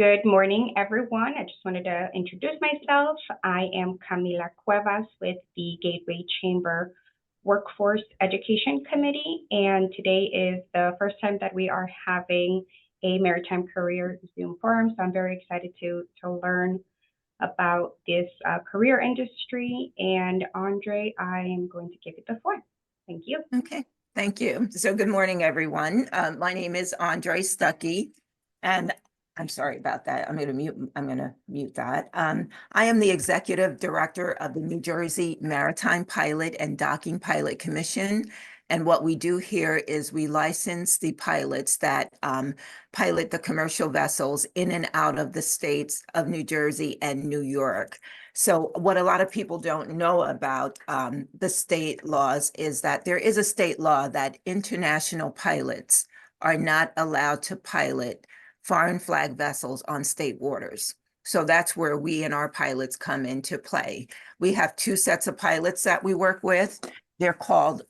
Good morning, everyone. I just wanted to introduce myself. I am Camila Cuevas with the Gateway Chamber Workforce Education Committee, and today is the first time that we are having a Maritime Career Zoom Forum, so I'm very excited to learn about this career industry. And Andre, I am going to give it the floor. Thank you. Okay, thank you. So good morning, everyone. My name is Andre Stuckey, and I'm sorry about that. I'm going to mute that. I am the executive director of the New Jersey Maritime Pilot and Docking Pilot Commission. And what we do here is we license the pilots that pilot the commercial vessels in and out of the states of New Jersey and New York. So what a lot of people don't know about the state laws is that there is a state law that international pilots are not allowed to pilot foreign flag vessels on state waters. So that's where we and our pilots come into play. We have two sets of pilots that we work with. They're called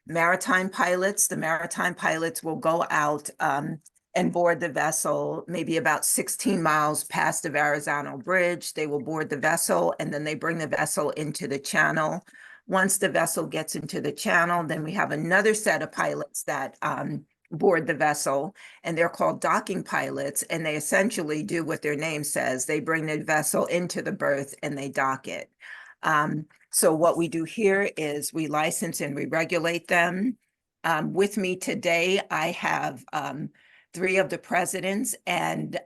maritime pilots. The maritime pilots will go out and board the vessel maybe about 16 miles past the Verrazano Bridge. They will board the vessel and then they bring the vessel into the channel. Once the vessel gets into the channel, then we have another set of pilots that board the vessel, and they're called docking pilots, and they essentially do what their name says. They bring the vessel into the berth and they dock it. So what we do here is we license and we regulate them. With me today, I have three of the presidents and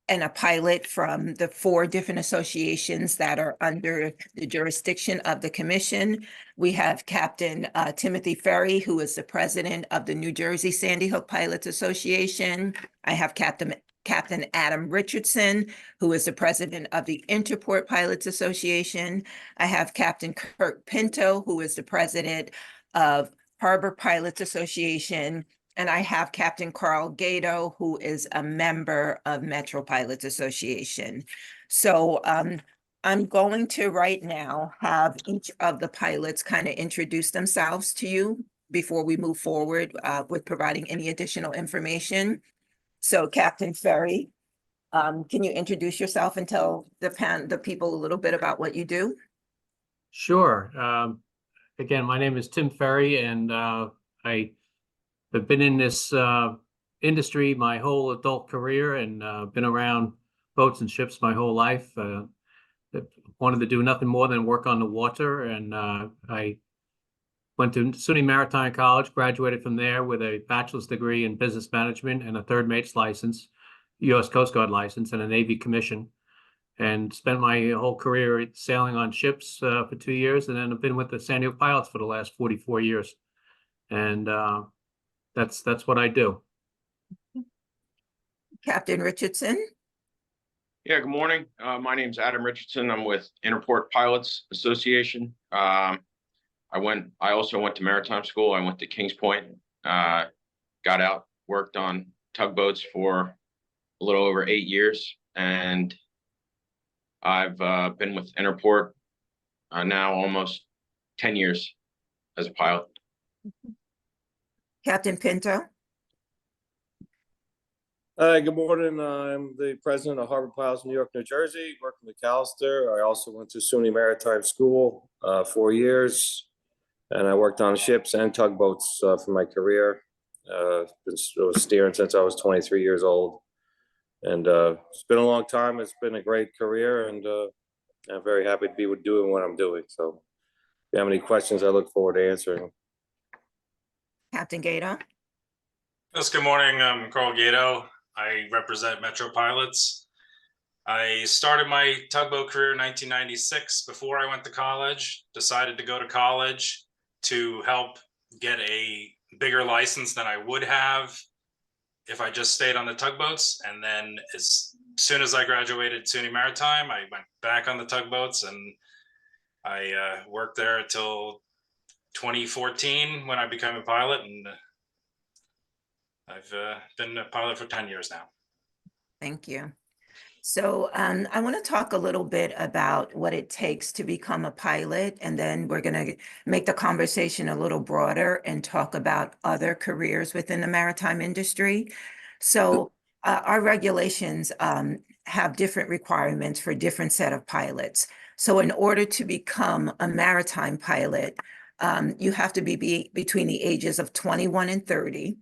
a pilot from the four different associations that are under the jurisdiction of the commission. We have Captain Timothy Ferry, who is the president of the New Jersey Sandy Hook Pilots Association. I have Captain Adam Richardson, who is the president of the Interport Pilots Association. I have Captain Kirk Pinto, who is the president of Harbor Pilots Association. And I have Captain Carl Gato, who is a member of Metro Pilots Association. So I'm going to right now have each of the pilots kind of introduce themselves to you before we move forward with providing any additional information. So Captain Ferry, can you introduce yourself and tell the people a little bit about what you do? Sure. Again, my name is Tim Ferry, and I've been in this industry my whole adult career, and been around boats and ships my whole life. Wanted to do nothing more than work on the water, and I went to SUNY Maritime College, graduated from there with a bachelor's degree in business management and a third mate's license, U.S. Coast Guard license, and a Navy commission, and spent my whole career sailing on ships for 2 years, and then I've been with the Sandy Hook Pilots for the last 44 years. And that's what I do. Captain Richardson. Yeah, good morning. My name's Adam Richardson. I'm with Interport Pilots Association. I also went to maritime school. I went to Kings Point, got out, worked on tugboats for a little over 8 years, and I've been with Interport now almost 10 years as a pilot. Captain Pinto. Hi, good morning. I'm the president of Harbor Pilots New York, New Jersey, working with Callister. I also went to SUNY Maritime School 4 years, and I worked on ships and tugboats for my career. I was steering since I was 23 years old, and it's been a long time. It's been a great career, and I'm very happy to be doing what I'm doing. So if you have any questions, I look forward to answering. Captain Gato. Yes, good morning. I'm Carl Gato. I represent Metro Pilots. I started my tugboat career in 1996 before I went to college. Decided to go to college to help get a bigger license than I would have if I just stayed on the tugboats. And then as soon as I graduated SUNY Maritime, I went back on the tugboats, and I worked there until 2014 when I became a pilot, and I've been a pilot for 10 years now. Thank you. So I want to talk a little bit about what it takes to become a pilot, and then we're going to make the conversation a little broader and talk about other careers within the maritime industry. So Our regulations have different requirements for different set of pilots. So in order to become a maritime pilot, you have to be between the ages of 21 and 30.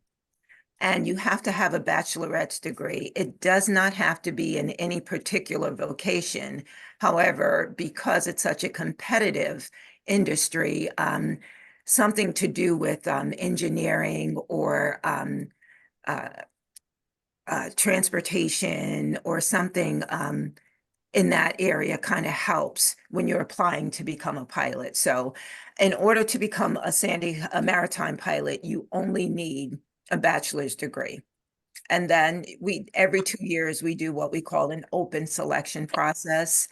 And you have to have a bachelorette's degree. It does not have to be in any particular vocation. However, because it's such a competitive industry, something to do with engineering or uh, transportation or something in that area kind of helps when you're applying to become a pilot. So in order to become a maritime pilot, you only need a bachelor's degree. And then every 2 years, we do what we call an open selection process.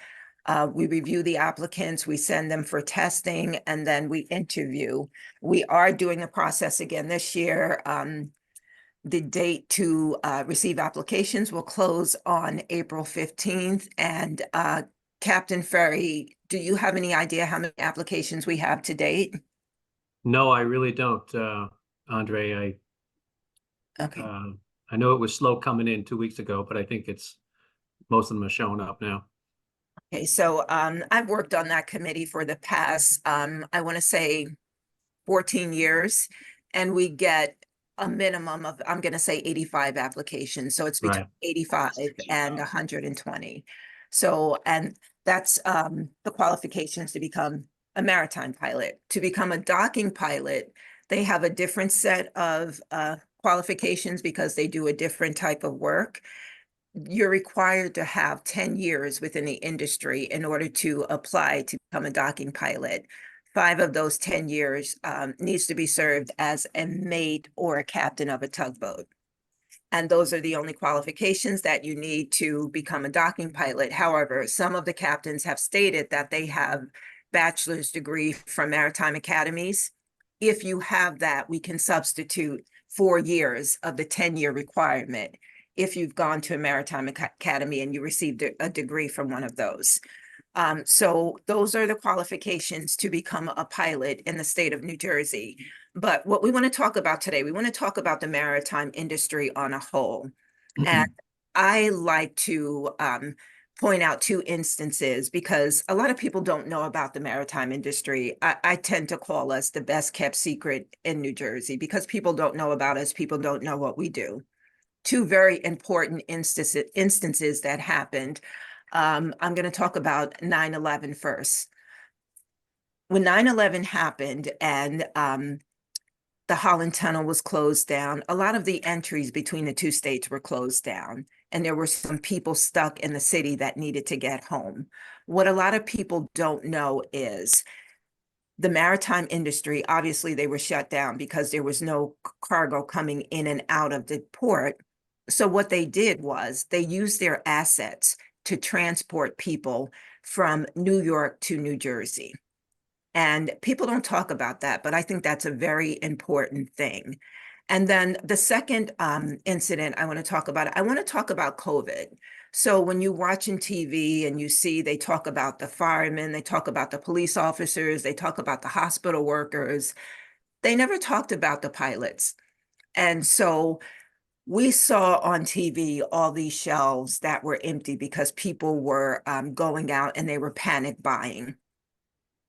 We review the applicants, we send them for testing, and then we interview. We are doing the process again this year. The date to receive applications will close on April 15th. And Captain Ferry, do you have any idea how many applications we have to date? No, I really don't, Andre. Okay. I know it was slow coming in 2 weeks ago, but I think most of them are showing up now. Okay, so I've worked on that committee for the past, I want to say 14 years, and we get a minimum of, I'm going to say 85 applications. So it's between Right. 85 and 120. So, and that's the qualifications to become a maritime pilot. To become a docking pilot, they have a different set of qualifications because they do a different type of work. You're required to have 10 years within the industry in order to apply to become a docking pilot. 5 of those 10 years needs to be served as a mate or a captain of a tugboat. And those are the only qualifications that you need to become a docking pilot. However, some of the captains have stated that they have bachelor's degree from maritime academies. If you have that, we can substitute 4 years of the 10-year requirement if you've gone to a maritime academy and you received a degree from one of those. So those are the qualifications to become a pilot in the state of New Jersey. But what we want to talk about today, we want to talk about the maritime industry on a whole. And I like to point out 2 instances because a lot of people don't know about the maritime industry. I tend to call us the best kept secret in New Jersey because people don't know about us, people don't know what we do. 2 very important instances that happened. I'm going to talk about 9/11 first. When 9/11 happened and the Holland Tunnel was closed down, a lot of the entries between the 2 states were closed down, and there were some people stuck in the city that needed to get home. What a lot of people don't know is the maritime industry, obviously they were shut down because there was no cargo coming in and out of the port. So what they did was they used their assets to transport people from New York to New Jersey. And people don't talk about that, but I think that's a very important thing. And then the second incident I want to talk about, I want to talk about COVID. So when you're watching TV and you see they talk about the firemen, they talk about the police officers, they talk about the hospital workers, they never talked about the pilots. And so we saw on TV all these shelves that were empty because people were going out and they were panic buying.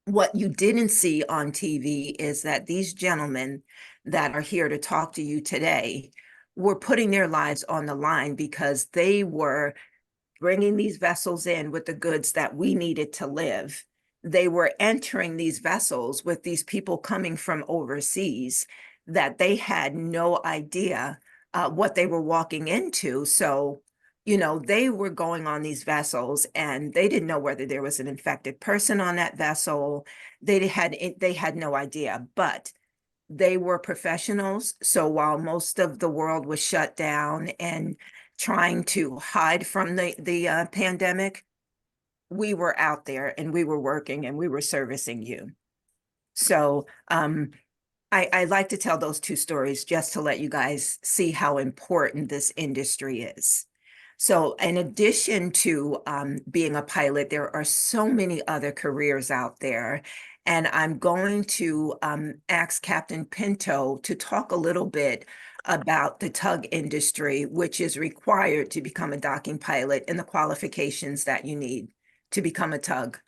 What you didn't see on TV is that these gentlemen that are here to talk to you today were putting their lives on the line because they were bringing these vessels in with the goods that we needed to live. They were entering these vessels with these people coming from overseas that they had no idea what they were walking into. So, you know, they were going on these vessels and they didn't know whether there was an infected person on that vessel. They had no idea, but they were professionals. So while most of the world was shut down and trying to hide from the pandemic, we were out there and we were working and we were servicing you. So I like to tell those 2 stories just to let you guys see how important this industry is. So in addition to being a pilot, there are so many other careers out there. And I'm going to ask Captain Pinto to talk a little bit about the tug industry, which is required to become a docking pilot, and the qualifications that you need to become a tug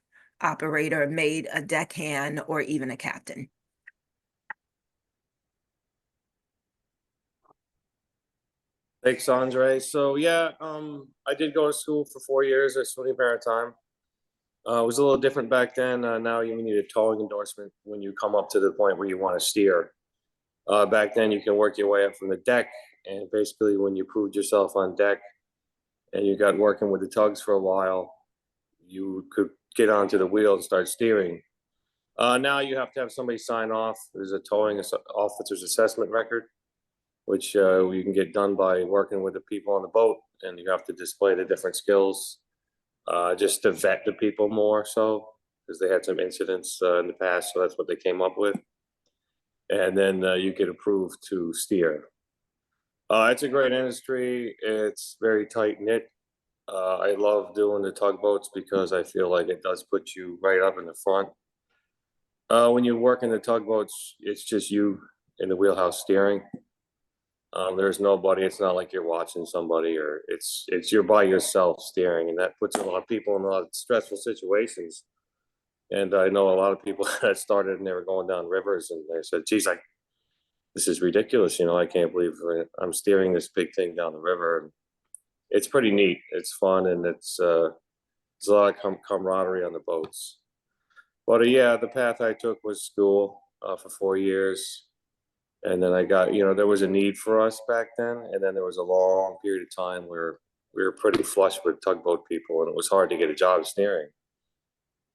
operator, mate, a deckhand, or even a captain. Thanks, Andre. So yeah, I did go to school for 4 years at SUNY Maritime. It was a little different back then. Now you need a towing endorsement when you come up to the point where you want to steer. Back then you can work your way up from the deck, and basically when you proved yourself on deck and you got working with the tugs for a while, you could get onto the wheel and start steering. Now you have to have somebody sign off. There's a towing officer's assessment record, which you can get done by working with the people on the boat, and you have to display the different skills just to vet the people more so, because they had some incidents in the past, so that's what they came up with. And then you get approved to steer. It's a great industry. It's very tight knit. I love doing the tugboats because I feel like it does put you right up in the front. When you work in the tugboats, it's just you in the wheelhouse steering. There's nobody. It's not like you're watching somebody, or it's you're by yourself steering, and that puts a lot of people in a lot of stressful situations. And I know a lot of people that started and they were going down rivers, and they said, "Geez, this is ridiculous. I can't believe I'm steering this big thing down the river." And it's pretty neat. It's fun, and it's there's a lot of camaraderie on the boats. But yeah, the path I took was school for 4 years. And then I got, there was a need for us back then. And then there was a long period of time where we were pretty flush with tugboat people, and it was hard to get a job steering.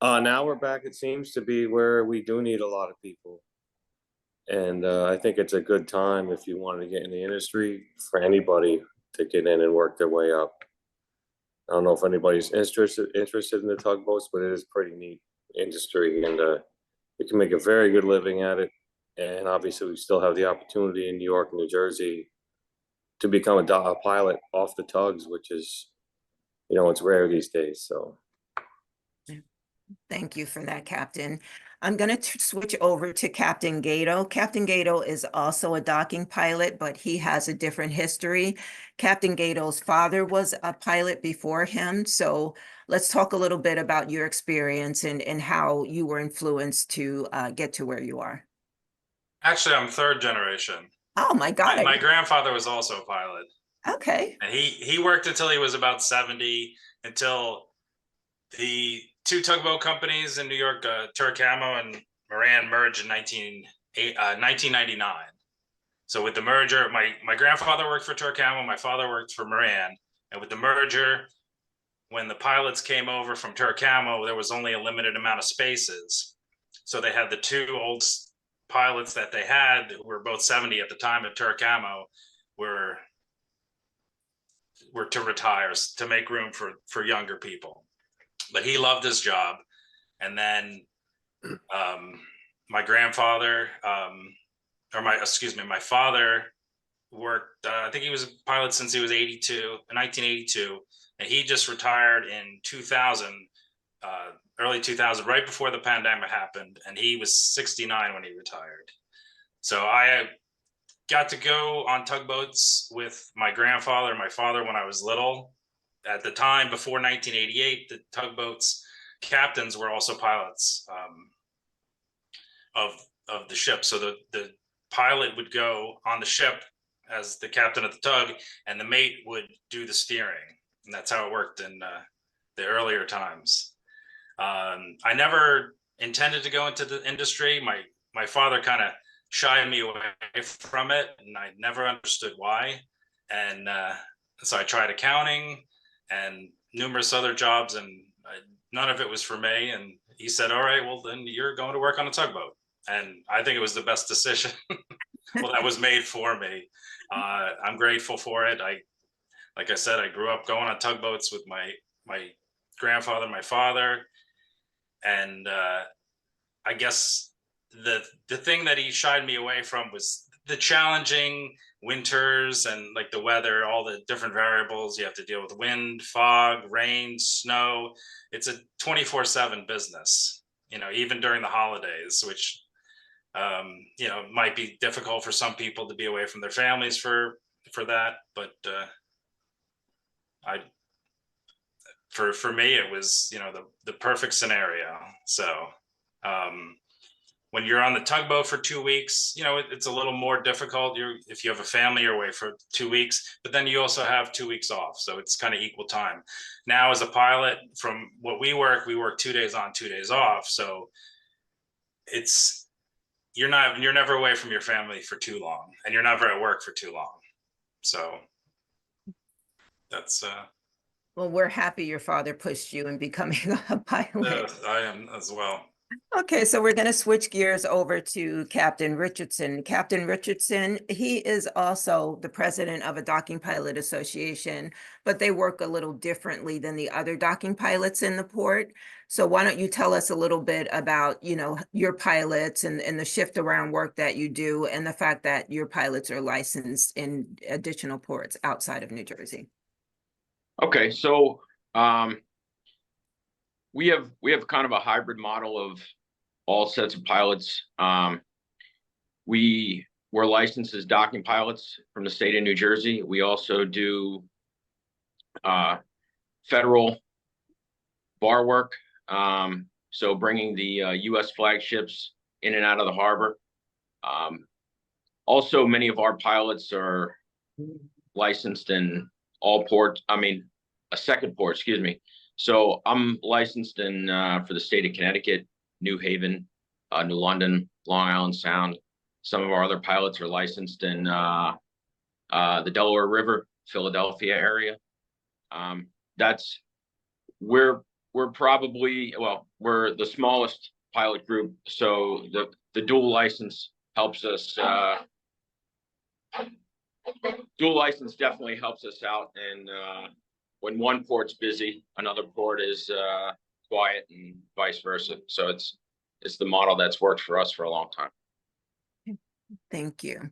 Now we're back, it seems to be where we do need a lot of people. And I think it's a good time if you wanted to get in the industry for anybody to get in and work their way up. I don't know if anybody's interested in the tugboats, but it is pretty neat industry, and you can make a very good living at it. And obviously, we still have the opportunity in New York and New Jersey to become a pilot off the tugs, which is, it's rare these days. So, Thank you for that, Captain. I'm going to switch over to Captain Gato. Captain Gato is also a docking pilot, but he has a different history. Captain Gato's father was a pilot before him. So let's talk a little bit about your experience and how you were influenced to get to where you are. Actually, I'm third generation. Oh my God. My grandfather was also a pilot. Okay. And he worked until he was about 70, until the two tugboat companies in New York, Turcamo and Moran, merged in 1999. So with the merger, my grandfather worked for Turcamo, my father worked for Moran. And with the merger, when the pilots came over from Turcamo, there was only a limited amount of spaces. So they had the two old pilots that they had, who were both 70 at the time at Turcamo, were to retire to make room for younger people. But he loved his job. And then my grandfather, my father worked, I think he was a pilot since he was 1982, and he just retired in 2000, early 2000, right before the pandemic happened, and he was 69 when he retired. So I got to go on tugboats with my grandfather and my father when I was little. At the time, before 1988, the tugboats captains were also pilots of the ship. So the pilot would go on the ship as the captain of the tug, and the mate would do the steering. And that's how it worked in the earlier times. I never intended to go into the industry. My father kind of shied me away from it, and I never understood why. And so I tried accounting and numerous other jobs, and none of it was for me. And he said, "All right, well, then you're going to work on a tugboat." And I think it was the best decision well, that was made for me. I'm grateful for it. Like I said, I grew up going on tugboats with my grandfather, my father. And I guess the thing that he shied me away from was the challenging winters and like the weather, all the different variables you have to deal with: wind, fog, rain, snow. It's a 24/7 business, even during the holidays, which You know, it might be difficult for some people to be away from their families for that, but for me, it was, you know, the perfect scenario. So when you're on the tugboat for 2 weeks, you know, it's a little more difficult. If you have a family, you're away for 2 weeks, but then you also have 2 weeks off. So it's kind of equal time. Now, as a pilot, from what we work 2 days on, 2 days off. So you're never away from your family for too long, and you're never at work for too long. So that's Well, we're happy your father pushed you in becoming a pilot. I am as well. Okay, so we're going to switch gears over to Captain Richardson. Captain Richardson, he is also the president of a docking pilot association, but they work a little differently than the other docking pilots in the port. So why don't you tell us a little bit about, you know, your pilots and the shift around work that you do, and the fact that your pilots are licensed in additional ports outside of New Jersey. Okay, so we have kind of a hybrid model of all sets of pilots. We're licensed as docking pilots from the state of New Jersey. We also do federal bar work, so bringing the U.S. flagships in and out of the harbor. Also, many of our pilots are licensed in all ports. I mean, a second port, excuse me. So I'm licensed in for the state of Connecticut, New Haven, New London, Long Island Sound. Some of our other pilots are licensed in the Delaware River, Philadelphia area. We're probably, well, we're the smallest pilot group, so the dual license helps us. Dual license definitely helps us out, and when one port's busy, another port is quiet, and vice versa. So it's the model that's worked for us for a long time. Thank you.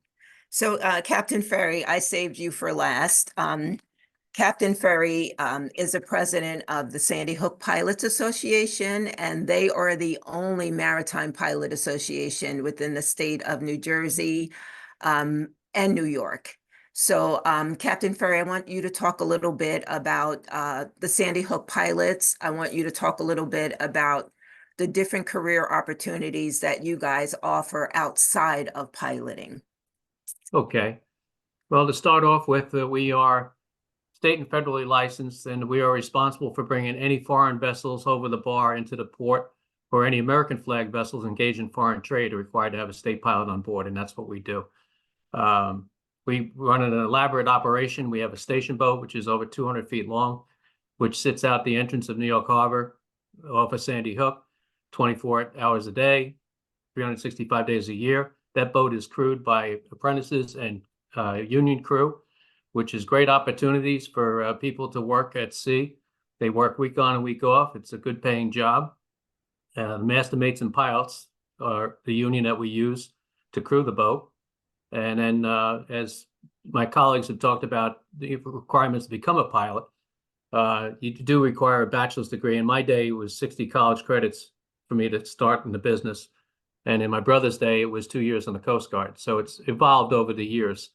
So Captain Ferry, I saved you for last. Captain Ferry is the president of the Sandy Hook Pilots Association, and they are the only maritime pilot association within the state of New Jersey and New York. So Captain Ferry, I want you to talk a little bit about the Sandy Hook pilots. I want you to talk a little bit about the different career opportunities that you guys offer outside of piloting. Okay. Well, to start off with, we are state and federally licensed, and we are responsible for bringing any foreign vessels over the bar into the port, or any American flag vessels engaged in foreign trade are required to have a state pilot on board, and that's what we do. We run an elaborate operation. We have a station boat, which is over 200 feet long, which sits out the entrance of New York Harbor off of Sandy Hook, 24 hours a day, 365 days a year. That boat is crewed by apprentices and union crew, which is great opportunities for people to work at sea. They work week on and week off. It's a good paying job. The master mates and pilots are the union that we use to crew the boat. And then as my colleagues have talked about the requirements to become a pilot, you do require a bachelor's degree. In my day, it was 60 college credits for me to start in the business. And in my brother's day, it was 2 years on the Coast Guard. So it's evolved over the years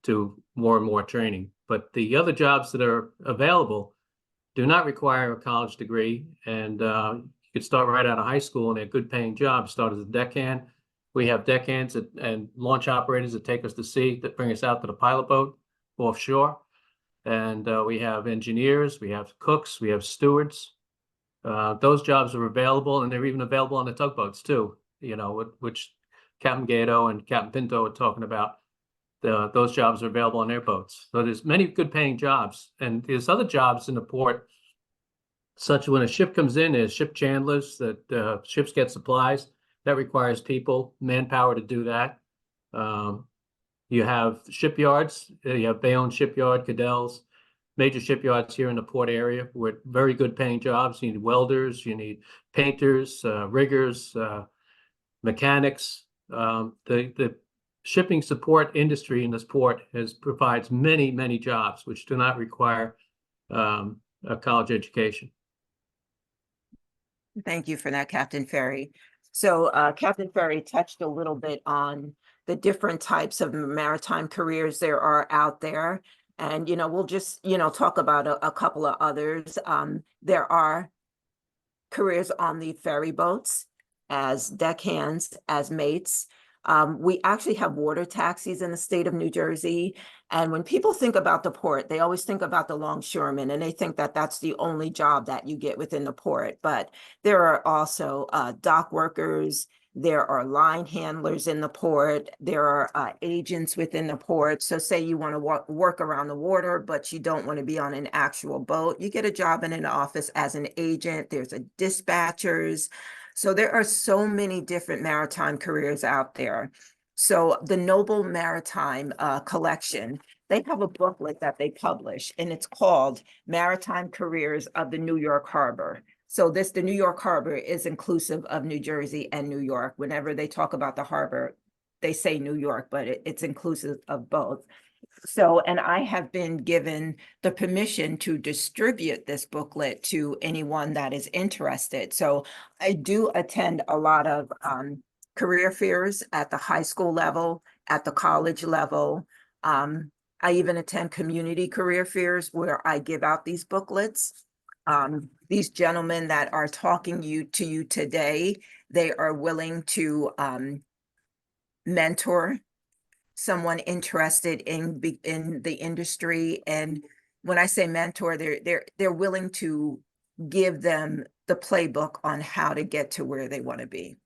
to more and more training. But the other jobs that are available do not require a college degree. And you could start right out of high school, and they're good paying jobs. Start as a deckhand. We have deckhands and launch operators that take us to sea, that bring us out to the pilot boat offshore. And we have engineers, we have cooks, we have stewards. Those jobs are available, and they're even available on the tugboats too, you know, which Captain Gato and Captain Pinto are talking about. Those jobs are available on their boats. So there's many good paying jobs. And there's other jobs in the port, such when a ship comes in, there's ship chandlers, that ships get supplies. That requires people, manpower to do that. You have shipyards. You have Bayonne Shipyard, Cadell's, major shipyards here in the port area with very good paying jobs. You need welders, you need painters, riggers, mechanics. The shipping support industry in this port provides many, many jobs which do not require a college education. Thank you for that, Captain Ferry. So Captain Ferry touched a little bit on the different types of maritime careers there are out there. And, we'll just, talk about a couple of others. There are careers on the ferry boats as deckhands, as mates. We actually have water taxis in the state of New Jersey. And when people think about the port, they always think about the longshoremen, and they think that that's the only job that you get within the port. But there are also dock workers, there are line handlers in the port, there are agents within the port. So say you want to work around the water, but you don't want to be on an actual boat, you get a job in an office as an agent. There's a dispatchers. So there are so many different maritime careers out there. So the Noble Maritime collection, they have a booklet that they publish, and it's called Maritime Careers of the New York Harbor. So the New York Harbor is inclusive of New Jersey and New York. Whenever they talk about the harbor, they say New York, but it's inclusive of both. So, and I have been given the permission to distribute this booklet to anyone that is interested. So I do attend a lot of career fairs at the high school level, at the college level. I even attend community career fairs where I give out these booklets. These gentlemen that are talking to you today, they are willing to mentor someone interested in the industry. And when I say mentor, they're willing to give them the playbook on how to get to where they want to be.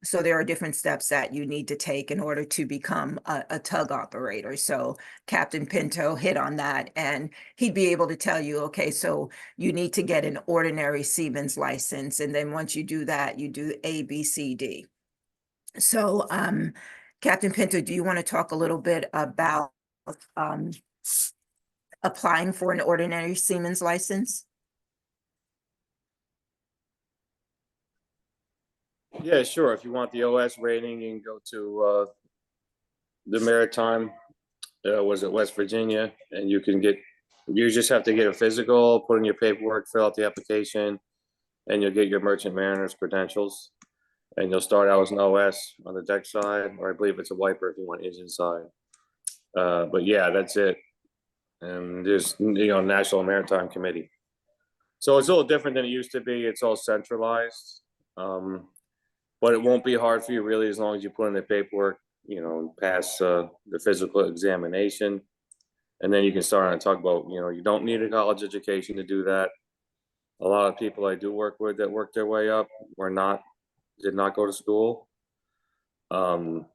So there are different steps that you need to take in order to become a tug operator. So Captain Pinto hit on that, and he'd be able to tell you, okay, so you need to get an ordinary seaman's license. And then once you do that, you do A, B, C, D. So Captain Pinto, do you want to talk a little bit about applying for an ordinary seaman's license? Yeah, sure. If you want the OS rating, you can go to the Maritime, was it West Virginia, and you just have to get a physical, put in your paperwork, fill out the application, and you'll get your merchant mariner's credentials. And you'll start out as an OS on the deck side, or I believe it's a wiper if you want engine side. But yeah, that's it. And there's, National Maritime Committee. So it's a little different than it used to be. It's all centralized. But it won't be hard for you really, as long as you put in the paperwork, pass the physical examination. And then you can start on talk about, you don't need a college education to do that. A lot of people I do work with that work their way up did not go to school. And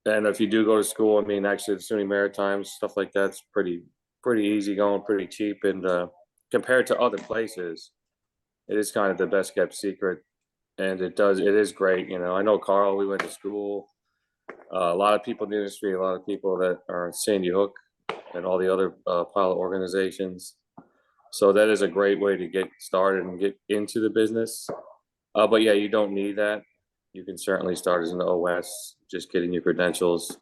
if you do go to school, actually the SUNY Maritime, stuff like that's pretty easy going, pretty cheap. And compared to other places, it is kind of the best kept secret. And it is great. I know Carl, we went to school. A lot of people in the industry, a lot of people that are at Sandy Hook and all the other pilot organizations. So that is a great way to get started and get into the business. But yeah, you don't need that. You can certainly start as an OS, just getting your credentials.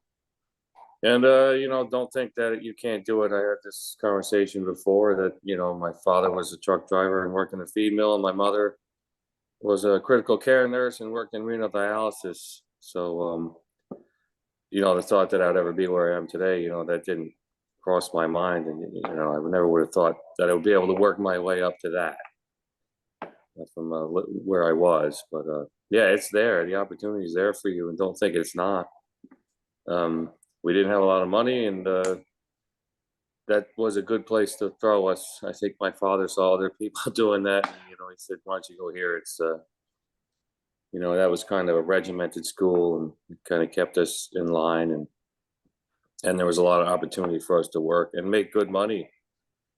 And, don't think that you can't do it. I had this conversation before that, my father was a truck driver and worked in a feed mill, and my mother was a critical care nurse and worked in renal dialysis. So, the thought that I'd ever be where I am today, that didn't cross my mind. And, I never would have thought that I would be able to work my way up to that from where I was. But yeah, it's there. The opportunity is there for you, and don't think it's not. We didn't have a lot of money, and that was a good place to throw us. I think my father saw other people doing that, and, he said, why don't you go here? It's that was kind of a regimented school, and it kind of kept us in line, and there was a lot of opportunity for us to work and make good money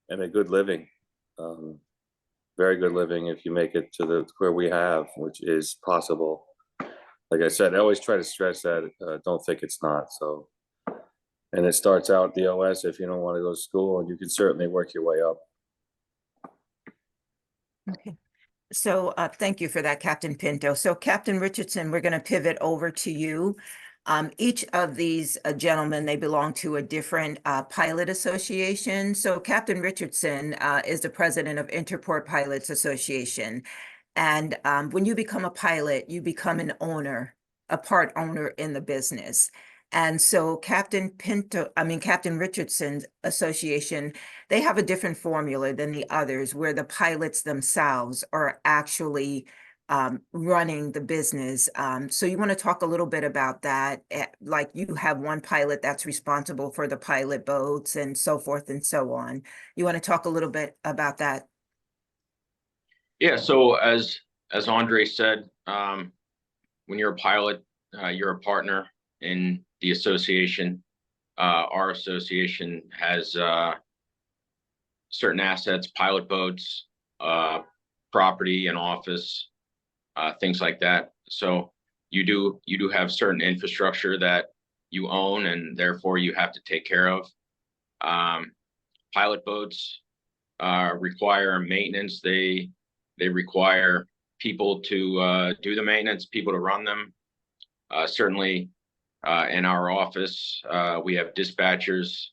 and a good living. Very good living if you make it to the where we have, which is possible. Like I said, I always try to stress that. Don't think it's not. So, and it starts out the OS if you don't want to go to school, and you can certainly work your way up. Okay. So thank you for that, Captain Pinto. So Captain Richardson, we're going to pivot over to you. Each of these gentlemen, they belong to a different pilot association. So Captain Richardson is the president of Interport Pilots Association. And when you become a pilot, you become an owner, a part owner in the business. And so Captain Richardson's association, they have a different formula than the others, where the pilots themselves are actually running the business. So you want to talk a little bit about that? Like you have one pilot that's responsible for the pilot boats and so forth and so on. You want to talk a little bit about that? Yeah, so as Andre said, when you're a pilot, you're a partner in the association. Our association has certain assets, pilot boats, property and office, things like that. So you do have certain infrastructure that you own, and therefore you have to take care of. Pilot boats require maintenance. They require people to do the maintenance, people to run them. Certainly, in our office, we have dispatchers.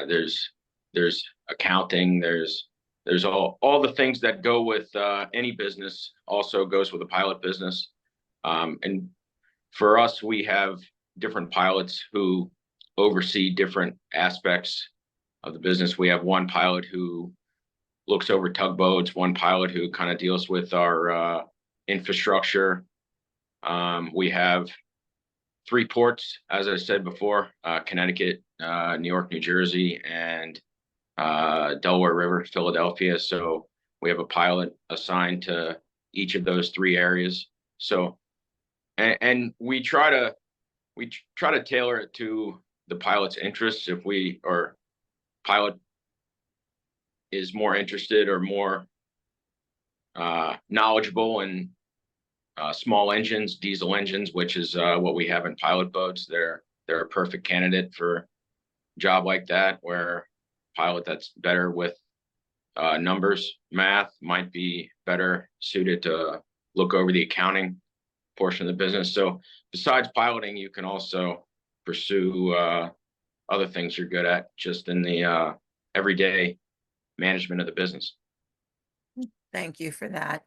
There's accounting. There's all the things that go with any business. Also goes with a pilot business. And for us, we have different pilots who oversee different aspects of the business. We have one pilot who looks over tugboats, one pilot who kind of deals with our infrastructure. We have 3 ports, as I said before, Connecticut, New York, New Jersey, and Delaware River, Philadelphia. So we have a pilot assigned to each of those 3 areas. So, and we try to tailor it to the pilot's interests. If pilot is more interested or more knowledgeable in small engines, diesel engines, which is what we have in pilot boats, they're a perfect candidate for a job like that, where pilot that's better with numbers, math might be better suited to look over the accounting portion of the business. So besides piloting, you can also pursue other things you're good at just in the everyday management of the business. Thank you for that.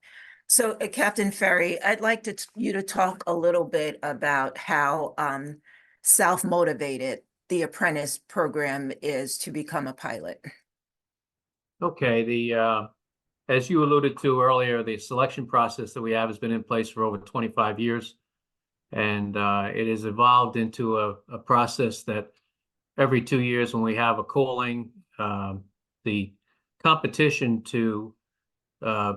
So Captain Ferry, I'd like you to talk a little bit about how self-motivated the apprentice program is to become a pilot. Okay, as you alluded to earlier, the selection process that we have has been in place for over 25 years. And it has evolved into a process that every 2 years when we have a calling, the competition to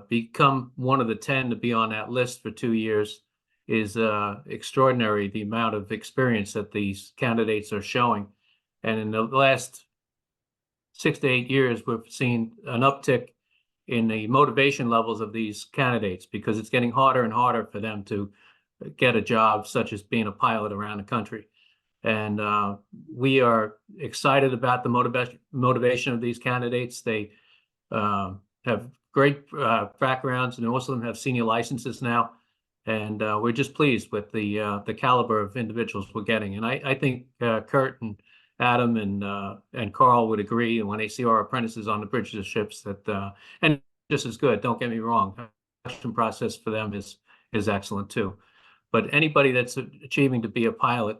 become one of the 10 to be on that list for 2 years is extraordinary, the amount of experience that these candidates are showing. And in the last 6 to 8 years, we've seen an uptick in the motivation levels of these candidates, because it's getting harder and harder for them to get a job such as being a pilot around the country. And we are excited about the motivation of these candidates. They have great backgrounds, and most of them have senior licenses now. And we're just pleased with the caliber of individuals we're getting. And I think Kurt and Adam and Carl would agree. And when they see our apprentices on the bridges of ships, that and just as good. Don't get me wrong. The selection process for them is excellent too. But anybody that's achieving to be a pilot,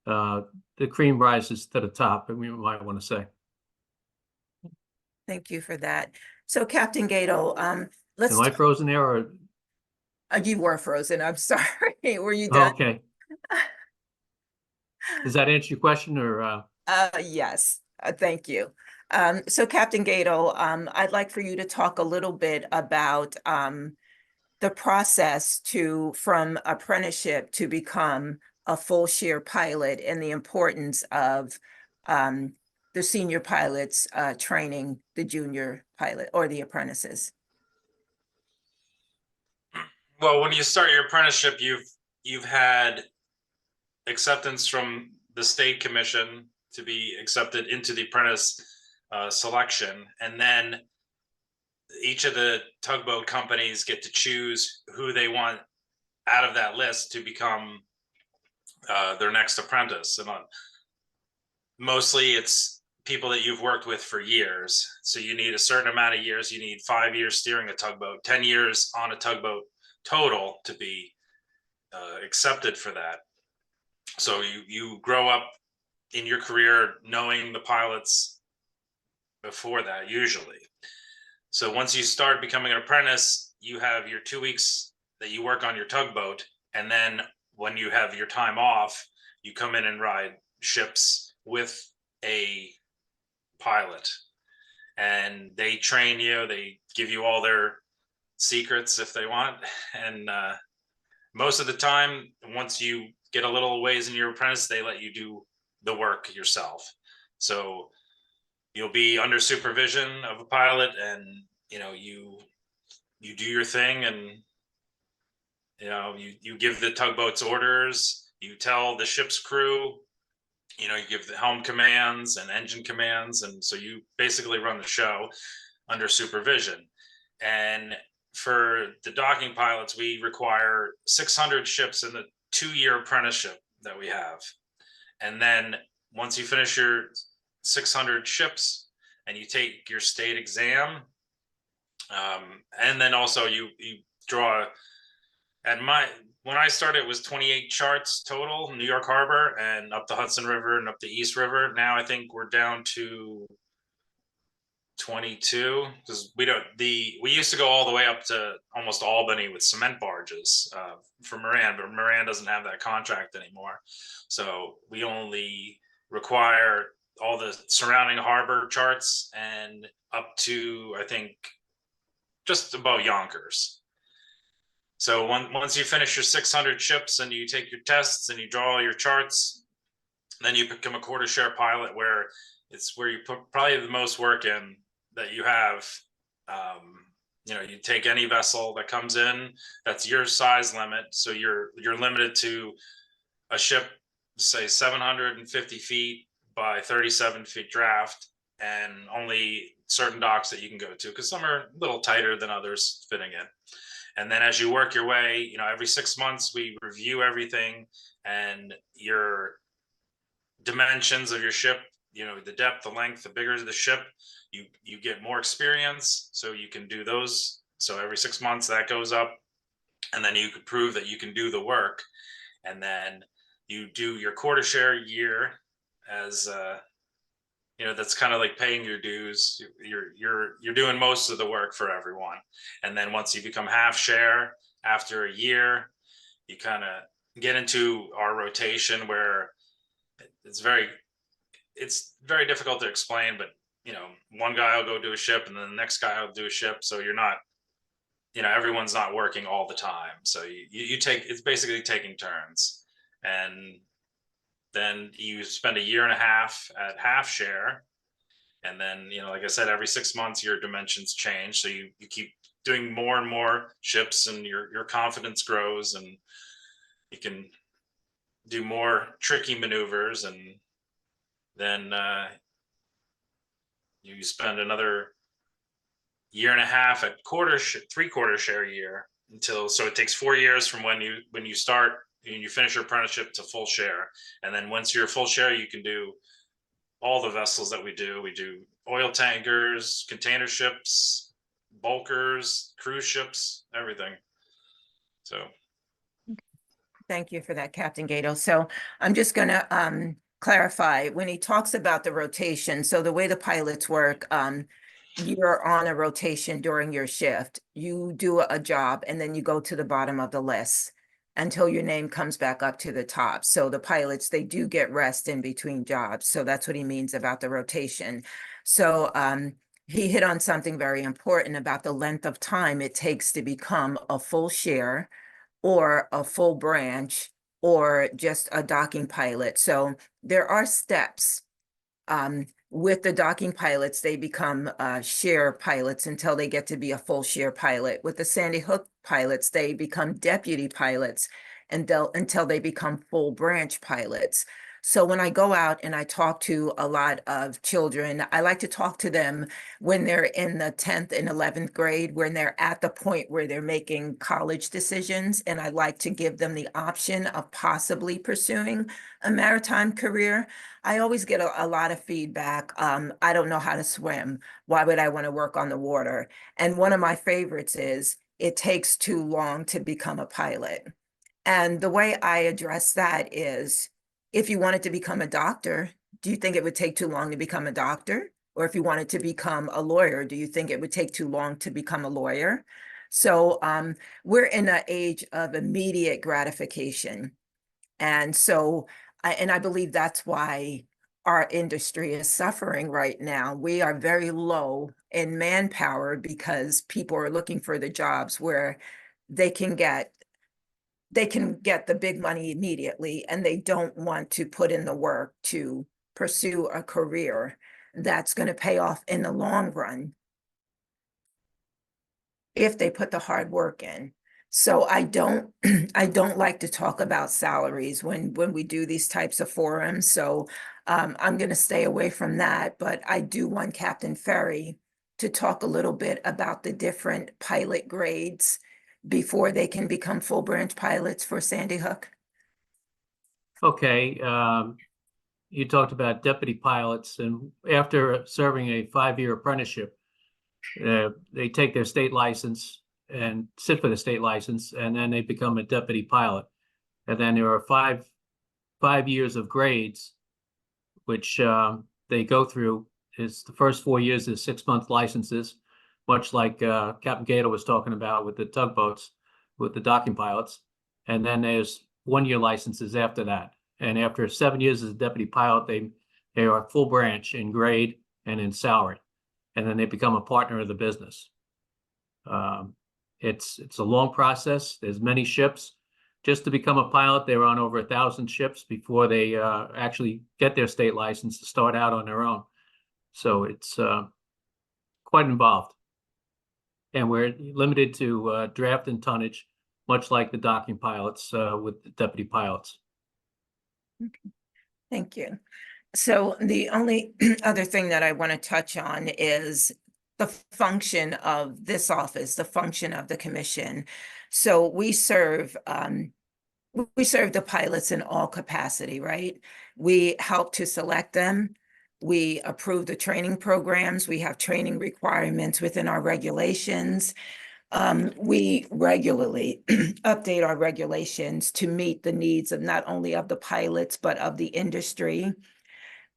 the cream rises to the top, and we might want to say. Thank you for that. So Captain Gato, let's. Am I frozen there, or? You were frozen. I'm sorry. Were you done? Okay. Does that answer your question, or? Yes. Thank you. So Captain Gato, I'd like for you to talk a little bit about the process from apprenticeship to become a full share pilot, and the importance of the senior pilots training the junior pilot or the apprentices. Well, when you start your apprenticeship, you've had acceptance from the state commission to be accepted into the apprentice selection, and then each of the tugboat companies get to choose who they want out of that list to become their next apprentice. And mostly it's people that you've worked with for years. So you need a certain amount of years. You need 5 years steering a tugboat, 10 years on a tugboat total to be accepted for that. So you grow up in your career knowing the pilots before that usually. So once you start becoming an apprentice, you have your 2 weeks that you work on your tugboat. And then when you have your time off, you come in and ride ships with a pilot. And they train you, they give you all their secrets if they want. And most of the time, once you get a little ways in your apprentice, they let you do the work yourself. So you'll be under supervision of a pilot, and you do your thing, and you give the tugboat's orders, you tell the ship's crew, you give the helm commands and engine commands, and so you basically run the show under supervision. And for the docking pilots, we require 600 ships in the 2-year apprenticeship that we have. And then once you finish your 600 ships and you take your state exam, and then also you draw, when I started, it was 28 charts total, New York Harbor and up the Hudson River and up the East River. Now I think we're down to 22, because we used to go all the way up to almost Albany with cement barges for Moran, but Moran doesn't have that contract anymore. So we only require all the surrounding harbor charts and up to, I think, just above Yonkers. So once you finish your 600 ships and you take your tests and you draw all your charts, then you become a quarter share pilot, where it's where you put probably the most work in that you have. You take any vessel that comes in, that's your size limit. So you're limited to a ship, say 750 feet by 37 feet draft, and only certain docks that you can go to, because some are a little tighter than others fitting in. And then as you work your way, every 6 months we review everything, and your dimensions of your ship, the depth, the length, the bigger the ship, you get more experience, so you can do those. So every 6 months that goes up, and then you could prove that you can do the work. And then you do your quarter share year as that's kind of like paying your dues. You're doing most of the work for everyone. And then once you become half share after a year, you kind of get into our rotation, where it's very difficult to explain, but one guy will go do a ship and then the next guy will do a ship. So you're not, everyone's not working all the time. So it's basically taking turns. And then you spend a year and a half at half share. And then, like I said, every 6 months, your dimensions change. So you keep doing more and more ships, and your confidence grows, and you can do more tricky maneuvers. And then you spend another year and a half at 3/4 share year so it takes 4 years from when you start and you finish your apprenticeship to full share. And then once you're full share, you can do all the vessels that we do. We do oil tankers, container ships, bulkers, cruise ships, everything. So. Thank you for that, Captain Gato. So I'm just going to clarify when he talks about the rotation. So the way the pilots work, you're on a rotation during your shift. You do a job, and then you go to the bottom of the list until your name comes back up to the top. So the pilots, they do get rest in between jobs. So that's what he means about the rotation. So he hit on something very important about the length of time it takes to become a full share or a full branch or just a docking pilot. So there are steps. With the docking pilots, they become share pilots until they get to be a full share pilot. With the Sandy Hook pilots, they become deputy pilots until they become full branch pilots. So when I go out and I talk to a lot of children, I like to talk to them when they're in the 10th and 11th grade, when they're at the point where they're making college decisions. And I like to give them the option of possibly pursuing a maritime career. I always get a lot of feedback. I don't know how to swim. Why would I want to work on the water? And one of my favorites is, it takes too long to become a pilot. And the way I address that is, if you wanted to become a doctor, do you think it would take too long to become a doctor? Or if you wanted to become a lawyer, do you think it would take too long to become a lawyer? So we're in an age of immediate gratification. And so, I believe that's why our industry is suffering right now. We are very low in manpower because people are looking for the jobs where they can get the big money immediately, and they don't want to put in the work to pursue a career that's going to pay off in the long run if they put the hard work in. So I don't I don't like to talk about salaries when we do these types of forums. So I'm going to stay away from that. But I do want Captain Ferry to talk a little bit about the different pilot grades before they can become full branch pilots for Sandy Hook. Okay, you talked about deputy pilots, and after serving a 5-year apprenticeship, they take their state license and sit for the state license, and then they become a deputy pilot. And then there are five years of grades, which they go through. Is the first 4 years is 6-month licenses, much like Captain Gator was talking about with the tugboats, with the docking pilots. And then there's 1-year licenses after that. And after 7 years as a deputy pilot, they are full branch in grade and in salary. And then they become a partner of the business. It's a long process. There's many ships. Just to become a pilot, they were on over 1,000 ships before they actually get their state license to start out on their own. So it's quite involved. And we're limited to draft and tonnage, much like the docking pilots with the deputy pilots. Okay. Thank you. So the only other thing that I want to touch on is the function of this office, the function of the commission. So we serve the pilots in all capacity, right? We help to select them. We approve the training programs. We have training requirements within our regulations. We regularly update our regulations to meet the needs of not only of the pilots, but of the industry.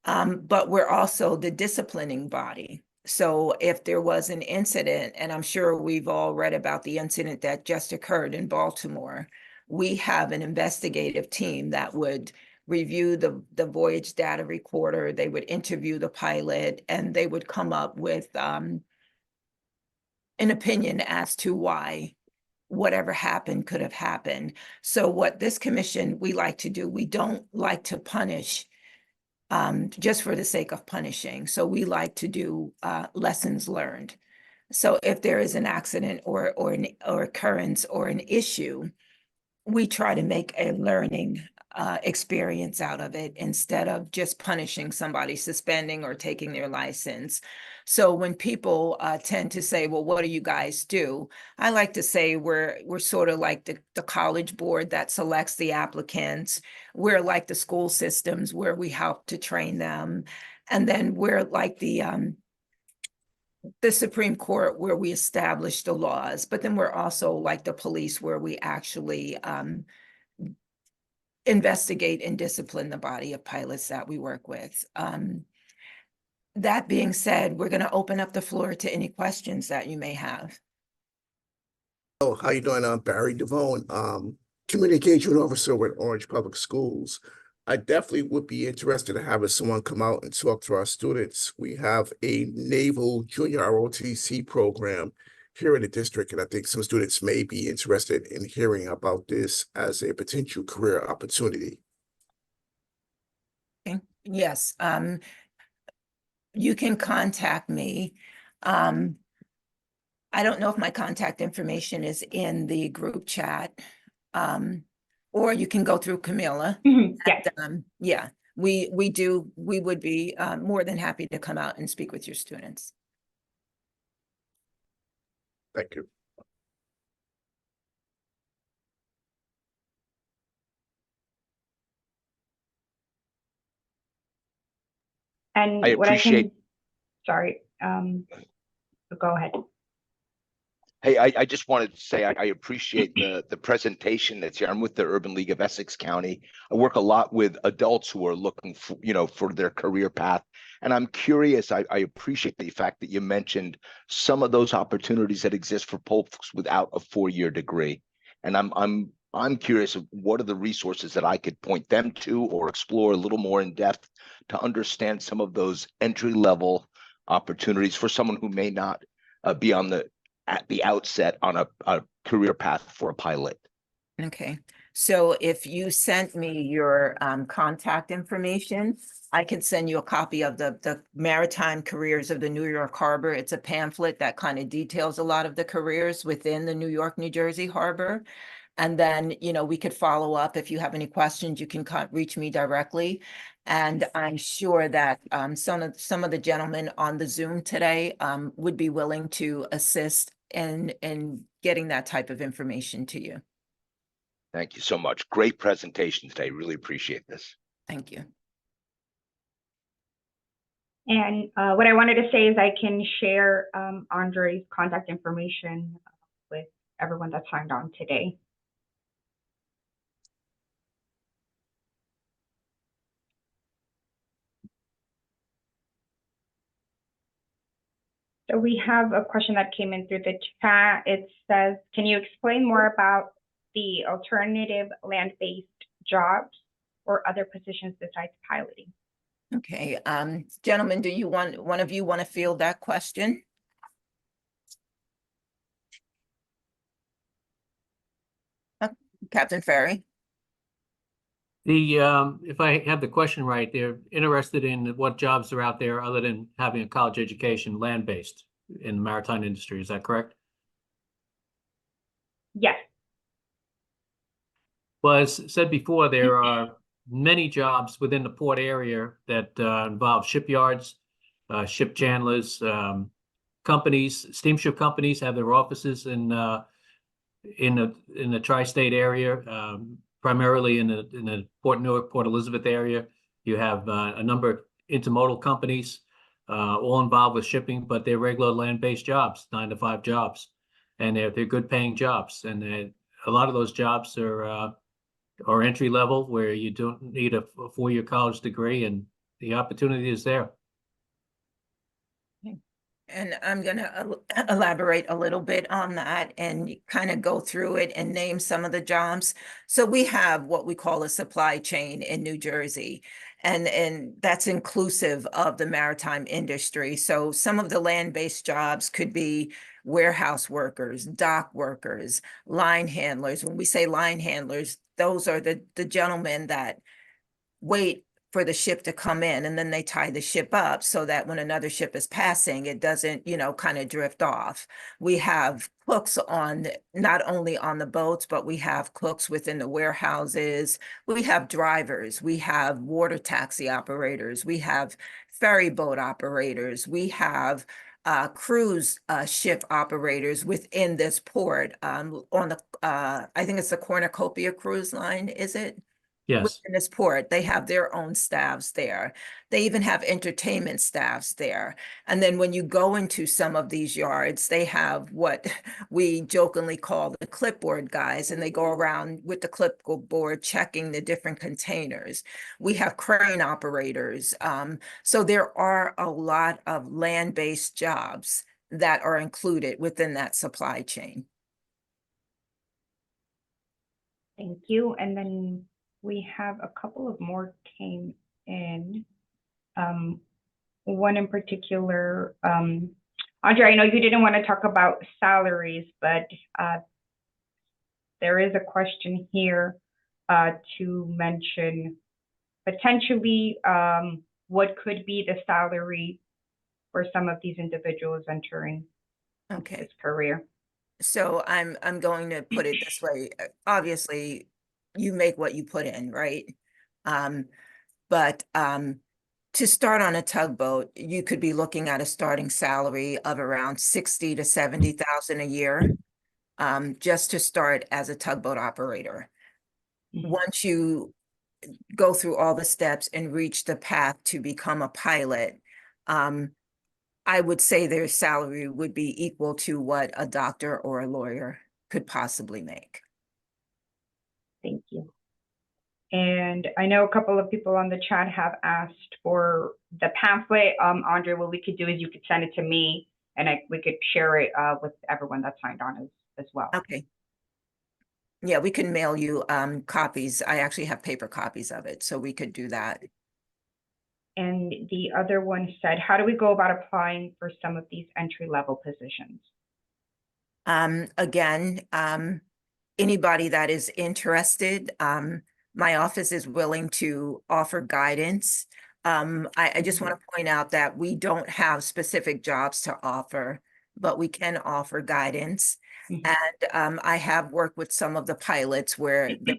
But we're also the disciplining body. So if there was an incident, and I'm sure we've all read about the incident that just occurred in Baltimore, we have an investigative team that would review the voyage data recorder. They would interview the pilot, and they would come up with an opinion as to why whatever happened could have happened. So what this commission, we like to do, we don't like to punish just for the sake of punishing. So we like to do lessons learned. So if there is an accident or occurrence or an issue, we try to make a learning experience out of it instead of just punishing somebody, suspending or taking their license. So when people tend to say, well, what do you guys do? I like to say we're sort of like the college board that selects the applicants. We're like the school systems where we help to train them. And then we're like the Supreme Court where we establish the laws, but then we're also like the police where we actually investigate and discipline the body of pilots that we work with. That being said, we're going to open up the floor to any questions that you may have. Oh, how you doing? I'm Barry Devone, communication officer with Orange Public Schools. I definitely would be interested in having someone come out and talk to our students. We have a Naval Junior ROTC program here in the district, and I think some students may be interested in hearing about this as a potential career opportunity. Okay. Yes, you can contact me. I don't know if my contact information is in the group chat, or you can go through Camilla. Yes. Yeah, we would be more than happy to come out and speak with your students. Thank you. And I what I can, appreciate- sorry, go ahead. Hey, I just wanted to say I appreciate the presentation that's here. I'm with the Urban League of Essex County. I work a lot with adults who are looking for, for their career path. And I'm curious, I appreciate the fact that you mentioned some of those opportunities that exist for folks without a 4-year degree. And I'm curious of what are the resources that I could point them to or explore a little more in depth to understand some of those entry level opportunities for someone who may not be at the outset on a career path for a pilot. Okay, so if you sent me your contact information, I could send you a copy of the Maritime Careers of the New York Harbor. It's a pamphlet that kind of details a lot of the careers within the New York, New Jersey Harbor. And then, we could follow up. If you have any questions, you can reach me directly. And I'm sure that some of the gentlemen on the Zoom today would be willing to assist in getting that type of information to you. Thank you so much. Great presentation today. Really appreciate this. Thank you. And what I wanted to say is I can share Andre's contact information with everyone that signed on today. So we have a question that came in through the chat. It says, can you explain more about the alternative land-based jobs or other positions besides piloting? Okay, gentlemen, do you one of you want to field that question? Captain Ferry? If I have the question right, they're interested in what jobs are out there other than having a college education, land-based in the maritime industry. Is that correct? Yes. Well, as said before, there are many jobs within the port area that involve shipyards, ship chandlers, companies, steamship companies have their offices in the tri-state area, primarily in the Port Newark, Port Elizabeth area. You have a number of intermodal companies, all involved with shipping, but they're regular land-based jobs, 9-to-5 jobs, and they're good paying jobs. And a lot of those jobs are entry level, where you don't need a 4-year college degree, and the opportunity is there. And I'm going to elaborate a little bit on that and kind of go through it and name some of the jobs. So we have what we call a supply chain in New Jersey, and that's inclusive of the maritime industry. So some of the land-based jobs could be warehouse workers, dock workers, line handlers. When we say line handlers, those are the gentlemen that wait for the ship to come in, and then they tie the ship up so that when another ship is passing, it doesn't, kind of drift off. We have cooks not only on the boats, but we have cooks within the warehouses. We have drivers. We have water taxi operators. We have ferry boat operators. We have cruise ship operators within this port on the, I think it's the Cornucopia cruise line, is it? Yes. Within this port, they have their own staffs there. They even have entertainment staffs there. And then when you go into some of these yards, they have what we jokingly call the clipboard guys, and they go around with the clipboard checking the different containers. We have crane operators. So there are a lot of land-based jobs that are included within that supply chain. Thank you. And then we have a couple of more came in. One in particular, Andre, I know you didn't want to talk about salaries, but there is a question here to mention potentially what could be the salary for some of these individuals entering this career. So I'm going to put it this way. Obviously, you make what you put in, right? But to start on a tugboat, you could be looking at a starting salary of around 60 to 70,000 a year, just to start as a tugboat operator. Once you go through all the steps and reach the path to become a pilot, I would say their salary would be equal to what a doctor or a lawyer could possibly make. Thank you. And I know a couple of people on the chat have asked for the pamphlet. Andre, what we could do is you could send it to me and we could share it with everyone that signed on as well. Okay. Yeah, we can mail you copies. I actually have paper copies of it, so we could do that. And the other one said, how do we go about applying for some of these entry-level positions? Again, anybody that is interested, my office is willing to offer guidance. I just want to point out that we don't have specific jobs to offer, but we can offer guidance. And I have worked with some of the pilots where they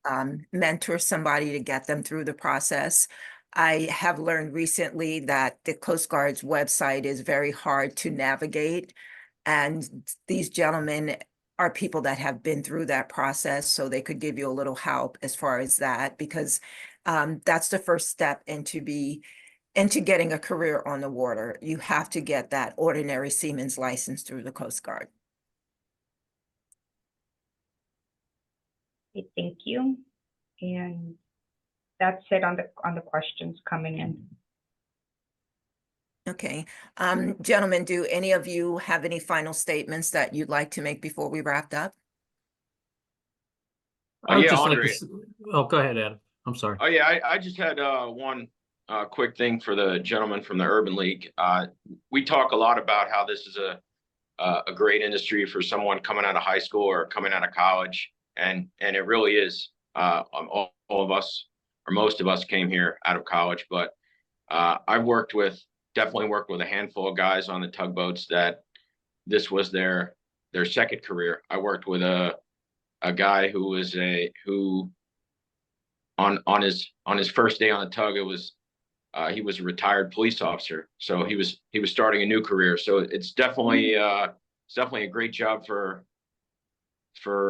would mentor somebody to get them through the process. I have learned recently that the Coast Guard's website is very hard to navigate. And these gentlemen are people that have been through that process, so they could give you a little help as far as that, because that's the first step into getting a career on the water. You have to get that ordinary seaman's license through the Coast Guard. Okay, thank you. And that's it on the questions coming in. Okay. Gentlemen, do any of you have any final statements that you'd like to make before we wrapped up? I would Yeah, just like to, Andre. oh, go ahead, Adam. I'm sorry. Oh, yeah, I just had one quick thing for the gentleman from the Urban League. We talk a lot about how this is a great industry for someone coming out of high school or coming out of college, and it really is. All of us, or most of us, came here out of college, but I've definitely worked with a handful of guys on the tugboats that this was their second career. I worked with a guy who was on his first day on the tug, he was a retired police officer, so he was starting a new career. So it's definitely a great job for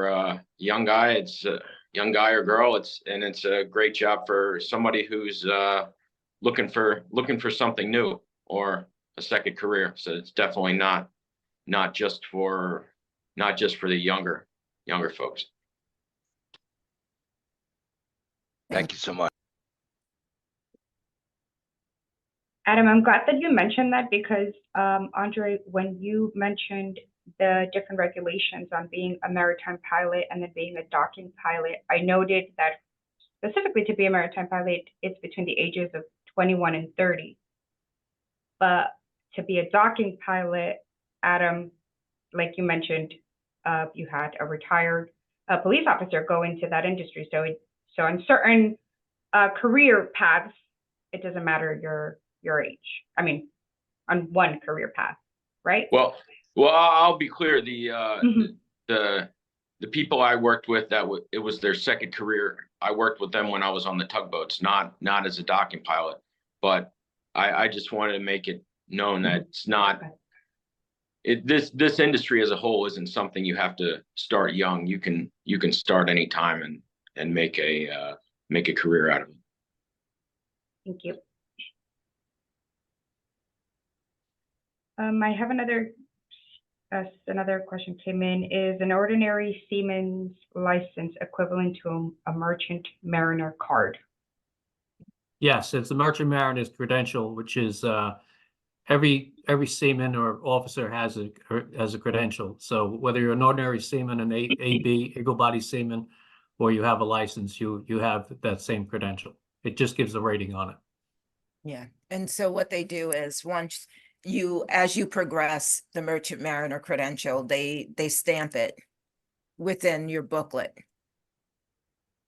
a young guy. It's a young guy or girl. It's a great job for somebody who's looking for something new or a second career. So it's definitely not just for the younger folks. Thank you so much. Adam, I'm glad that you mentioned that because, Andre, when you mentioned the different regulations on being a maritime pilot and then being a docking pilot, I noted that specifically to be a maritime pilot, it's between the ages of 21 and 30. But to be a docking pilot, Adam, like you mentioned, you had a retired police officer go into that industry. So on certain career paths, it doesn't matter your age. I mean, on one career path, right? Well, I'll be clear. The people I worked with, it was their second career. I worked with them when I was on the tugboats, not as a docking pilot. But I just wanted to make it known that it's not. This industry as a whole isn't something you have to start young. You can start anytime and make a career out of it. Thank you. I have another question came in. Is an ordinary seaman's license equivalent to a merchant mariner card? Yes, it's the Merchant Mariner's credential, which is every seaman or officer has a credential. So whether you're an ordinary seaman, an AB, Eagle Body seaman, or you have a license, you have that same credential. It just gives a rating on it. Yeah, and so what they do is as you progress the Merchant Mariner credential, they stamp it within your booklet.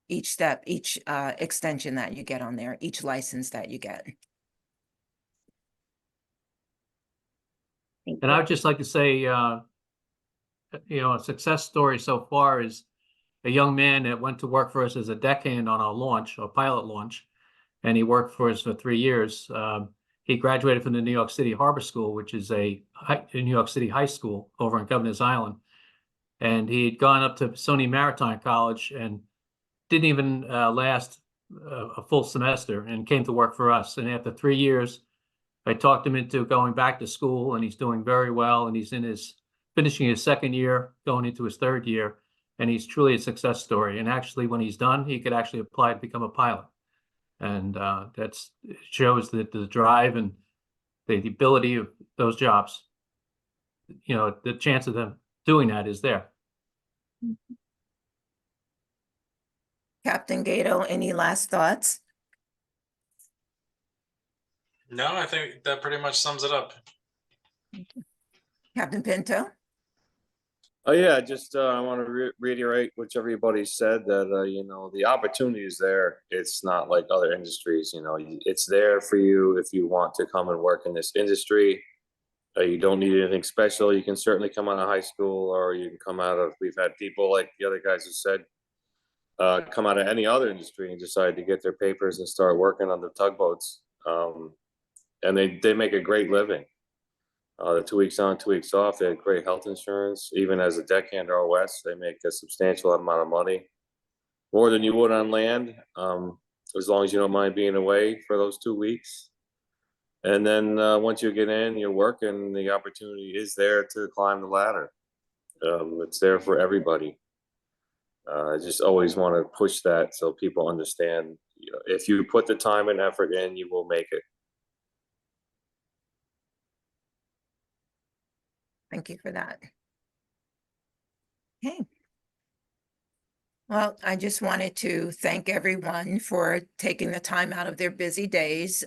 Each step, each extension that you get on there, each license that you get. Thank And you. I would just like to say, a success story so far is a young man that went to work for us as a deckhand on our pilot launch. and he worked for us for 3 years. He graduated from the New York City Harbor School, which is a New York City high school over on Governor's Island. And he had gone up to Sony Maritime College and didn't even last a full semester and came to work for us. And after 3 years, I talked him into going back to school, and he's doing very well. And he's finishing his 2nd year, going into his 3rd year. And he's truly a success story. And actually, when he's done, he could actually apply to become a pilot. And that shows that the drive and the ability of those jobs, the chance of them doing that is there. Captain Gato, any last thoughts? No, I think that pretty much sums it up. Captain Pinto? Oh, yeah, just, I want to reiterate what everybody said, that, the opportunity is there. It's not like other industries, it's there for you if you want to come and work in this industry. You don't need anything special. You can certainly come out of high school, or you can come out of, we've had people like the other guys who said, come out of any other industry and decide to get their papers and start working on the tugboats. And they make a great living. The 2 weeks on, 2 weeks off, they had great health insurance. Even as a deckhand ROS, they make a substantial amount of money, more than you would on land, as long as you don't mind being away for those 2 weeks. And then once you get in, you're working, the opportunity is there to climb the ladder. It's there for everybody. I just always want to push that so people understand, if you put the time and effort in, you will make it. Thank you for that. Okay. Well, I just wanted to thank everyone for taking the time out of their busy days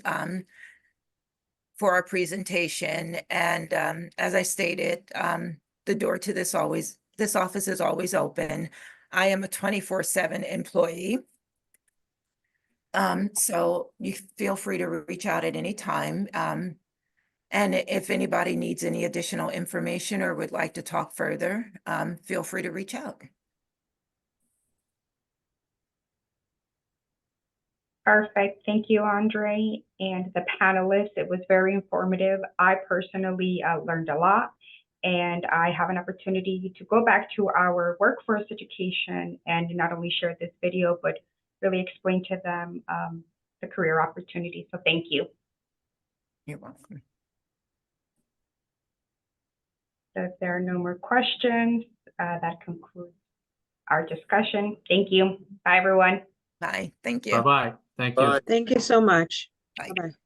for our presentation. And as I stated, the door to this office is always open. I am a 24/7 employee. So you feel free to reach out at any time. And if anybody needs any additional information or would like to talk further, feel free to reach out. Perfect. Thank you, Andre, and the panelists. It was very informative. I personally learned a lot, and I have an opportunity to go back to our workforce education and not only share this video, but really explain to them the career opportunity. So thank you. You're welcome. So if there are no more questions, that concludes our discussion. Thank you. Bye, everyone. Bye. Thank you. Bye-bye. Thank you. Bye. Thank you so much. Bye. Bye-bye.